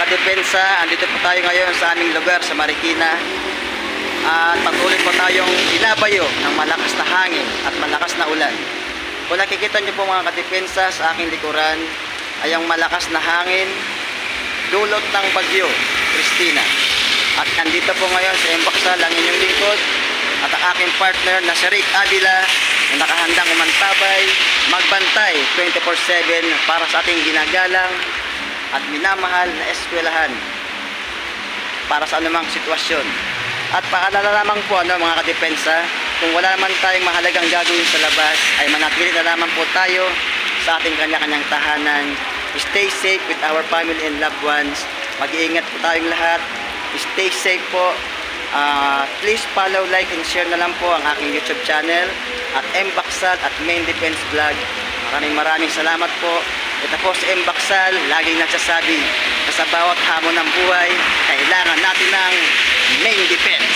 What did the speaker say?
kadepensa, andito po tayo ngayon sa aming lugar sa Marikina. At patuloy po tayong binabayo ng malakas na hangin at malakas na ulan. Kung nakikita nyo po mga kadepensa sa aking likuran, ay ang malakas na hangin dulot ng bagyo, Christina. At andito po ngayon sa Embaksal ang inyong lingkod at ang aking partner na si Rick Avila na nakahandang umantabay, magbantay 24/7 para sa ating ginagalang at minamahal na eskwelahan para sa anumang sitwasyon. At paalala lamang po mga kadepensa, kung wala naman tayong mahalagang gagawin sa labas, ay manatili na lamang po tayo sa ating kanya-kanyang tahanan. Stay safe with our family and loved ones. Mag-iingat po tayong lahat. Stay safe po. Please follow, like, and share na lang po ang aking YouTube channel at Embaksal at Main Defense Vlog. Maraming salamat po. Ito po si Embaksal, laging nagsasabi na sa bawat hamon ng buhay, kailangan natin ng main defense.